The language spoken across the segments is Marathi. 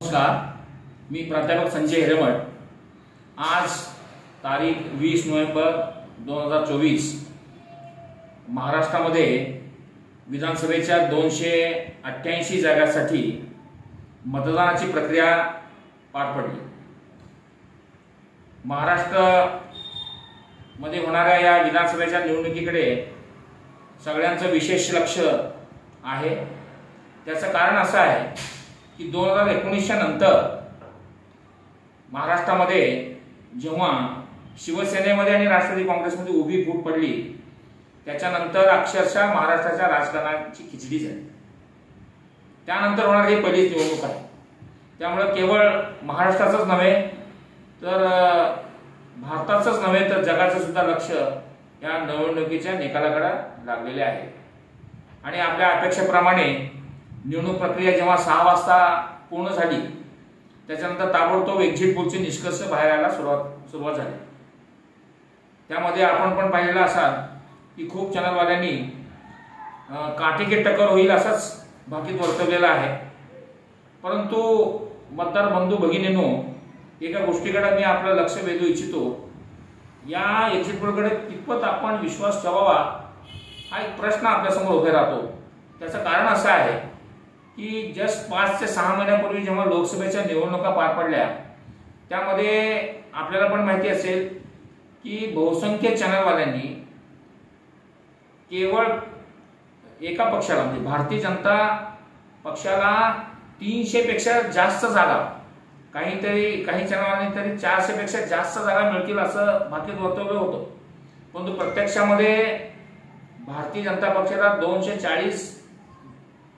नमस्कार, मी प्राध्यापक संजय हिरेमठ। आज तारीख 20 नोव्हेंबर 2024 महाराष्ट्रामध्ये विधानसभेच्या 288 जागांसाठी मतदानाची प्रक्रिया पार पडली। महाराष्ट्रामध्ये होणाऱ्या या विधानसभेच्या निवडणुकीकडे सगळ्यांचं विशेष लक्ष आहे। त्याचं कारण असं आहे की 2019च्या नंतर महाराष्ट्रामध्ये जेव्हा शिवसेनेमध्ये आणि राष्ट्रवादी काँग्रेसमध्ये उभी फूट पडली, त्याच्यानंतर अक्षरशः महाराष्ट्राच्या राजकारणाची खिचडी झाली। त्यानंतर होणारी ही पहिलीच निवडणूक आहे। त्यामुळे केवळ महाराष्ट्राचंच नव्हे तर भारताचंच नव्हे तर जगाचं सुद्धा लक्ष या निवडणुकीच्या निकालाकडे लागलेले आहे। आणि आपल्या अपेक्षेप्रमाणे निवडणूक प्रक्रिया जेव्हा 6 वाजता पूर्ण झाली, त्याच्यानंतर ताबडतोब एक्झिट पोलचे निष्कर्ष बाहेर यायला सुरुवात झाली। त्यामध्ये आपण पण पाहिलेलं असाल की खूप चॅनलवाल्यांनी काटेकी टक्कर होईल असंच भाकीत वर्तवलेलं आहे। परंतु मतदार बंधू भगिनींनो, एका गोष्टीकडे मी आपलं लक्ष वेधू इच्छितो। या एक्झिट पोलकडे कितपत आपण विश्वास ठेवावा हा एक प्रश्न आपल्यासमोर उभे राहतो। त्याचं कारण असं आहे की जस्ट 5 ते 6 महिन्यापूर्वी जेव्हा लोकसभेच्या निवडणुका पार पडल्या, त्यामध्ये आपल्याला पण माहिती असेल की बहुसंख्य चॅनलवाल्यांनी केवळ एका पक्षाला म्हणजे भारतीय जनता पक्षाला 300 पेक्षा जास्त जागा, काही चॅनलवाल्यांनी तरी 400 पेक्षा जास्त जागा मिळतील असं भाकीत वर्तवलं होतं। परंतु प्रत्यक्षामध्ये भारतीय जनता पक्षाला 240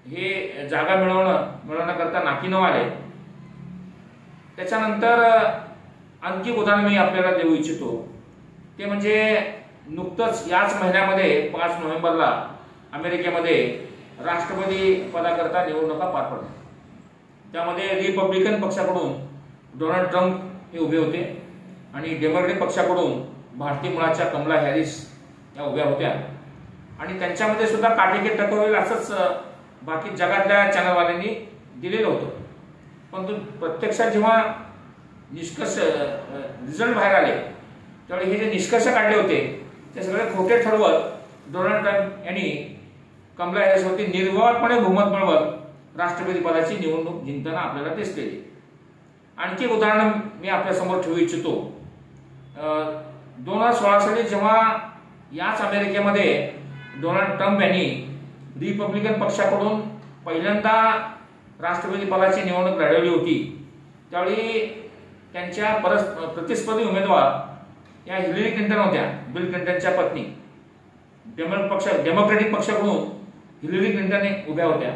हे जागा मिळवण्याकरता नाकीनऊ आले। त्याच्यानंतर आणखी उदाहरण मी आपल्याला देऊ इच्छितो, ते म्हणजे नुकतंच याच महिन्यामध्ये 5 नोव्हेंबरला अमेरिकेमध्ये राष्ट्रपती पदाकरता निवडणुका पार पडल्या। त्यामध्ये रिपब्लिकन पक्षाकडून डोनाल्ड ट्रम्प हे उभे होते आणि डेमोक्रॅटिक पक्षाकडून भारतीय मुळाच्या कमला हॅरिस या उभ्या होत्या। आणि त्यांच्यामध्ये सुद्धा काटेकी टक्कर होईल असंच बाकी जगातल्या चॅनलवाल्यांनी दिलेलं होतं। परंतु प्रत्यक्षात जेव्हा रिझल्ट बाहेर आले, त्यावेळी हे जे निष्कर्ष काढले होते ते सगळे खोटे ठरवत डोनाल्ड ट्रम्प यांनी कमला हॅरिसवरती निर्विवादपणे बहुमत मिळवत राष्ट्रपती पदाची निवडणूक जिंकताना आपल्याला दिसलेली। आणखी उदाहरण मी आपल्यासमोर ठेवू इच्छितो। 2016 साली जेव्हा याच अमेरिकेमध्ये डोनाल्ड ट्रम्प यांनी रिपब्लिकन पक्षाकडून पहिल्यांदा राष्ट्रपती पदाची निवडणूक लढवली होती, त्यावेळी त्यांच्या प्रतिस्पर्धी उमेदवार या हिलरी क्लिंटन होत्या, बिल क्लिंटनच्या पत्नी। डेमोक्रॅटिक पक्षाकडून हिलरी क्लिंटन उभ्या होत्या।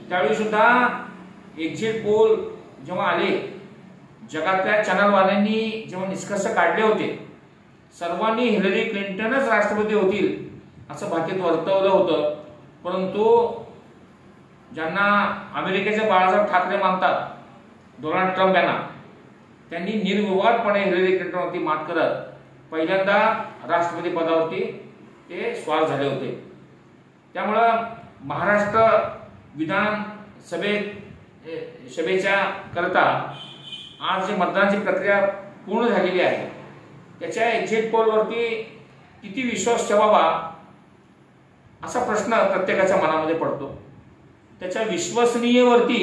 त्यावेळी सुद्धा एक्झिट पोल जेव्हा आले, जगातल्या चॅनलवाल्यांनी जेव्हा निष्कर्ष काढले होते, सर्वांनी हिलरी क्लिंटनच राष्ट्रपती होतील असं भाकीत वर्तवलं होतं। परंतु ज्यांना अमेरिकेचे बाळासाहेब ठाकरे मानतात, डोनाल्ड ट्रम्प यांना, त्यांनी निर्विवादपणे हिलरी क्लिंटनवरती मात करत पहिल्यांदा राष्ट्रपती पदावरती ते स्वार झाले होते। त्यामुळं महाराष्ट्र विधानसभेच्या करता आज जे मतदानाची प्रक्रिया पूर्ण झालेली आहे, त्याच्या एक्झिट पोलवरती किती विश्वास ठेवावा असा प्रश्न प्रत्येकाच्या मनामध्ये पडतो। त्याच्या विश्वसनीयतेवरती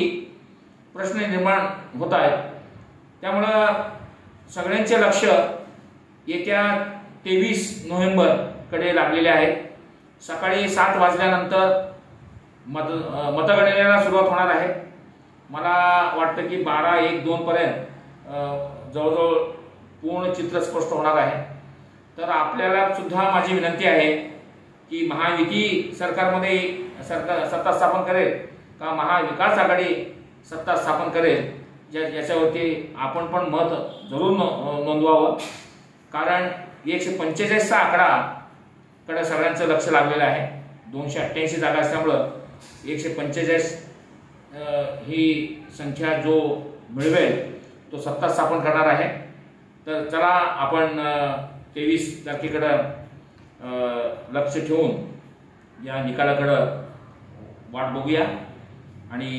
प्रश्न निर्माण होत आहेत। त्यामुळं सगळ्यांचे लक्ष येत्या 23 नोव्हेंबर कडे लागलेले आहे। सकाळी 7 वाजल्यानंतर मतगणनेला सुरुवात होणार आहे। मला वाटतं की 12, 1, 2 पर्यंत जवळजवळ पूर्ण चित्र स्पष्ट होणार आहे। तर आपल्याला सुद्धा माझी विनंती आहे की महायुती सरकारमध्ये सत्ता स्थापन करेल का महाविकास आघाडी सत्ता स्थापन करेल, याच्यावरती आपण पण मत जरूर नोंदवावं। कारण 145चा आकडा कडे सगळ्यांचं लक्ष लागलेलं आहे। 288 जागा असल्यामुळं 145 ही संख्या जो मिळवेल तो सत्ता स्थापन करणार आहे। तर चला आपण 23 तारखेकडे लक्ष ठेवून या निकालाकडे वाट बघूया आणि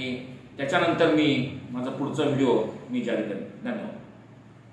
त्याच्यानंतर मी माझा पुढचा व्हिडिओ जारी करेन. धन्यवाद.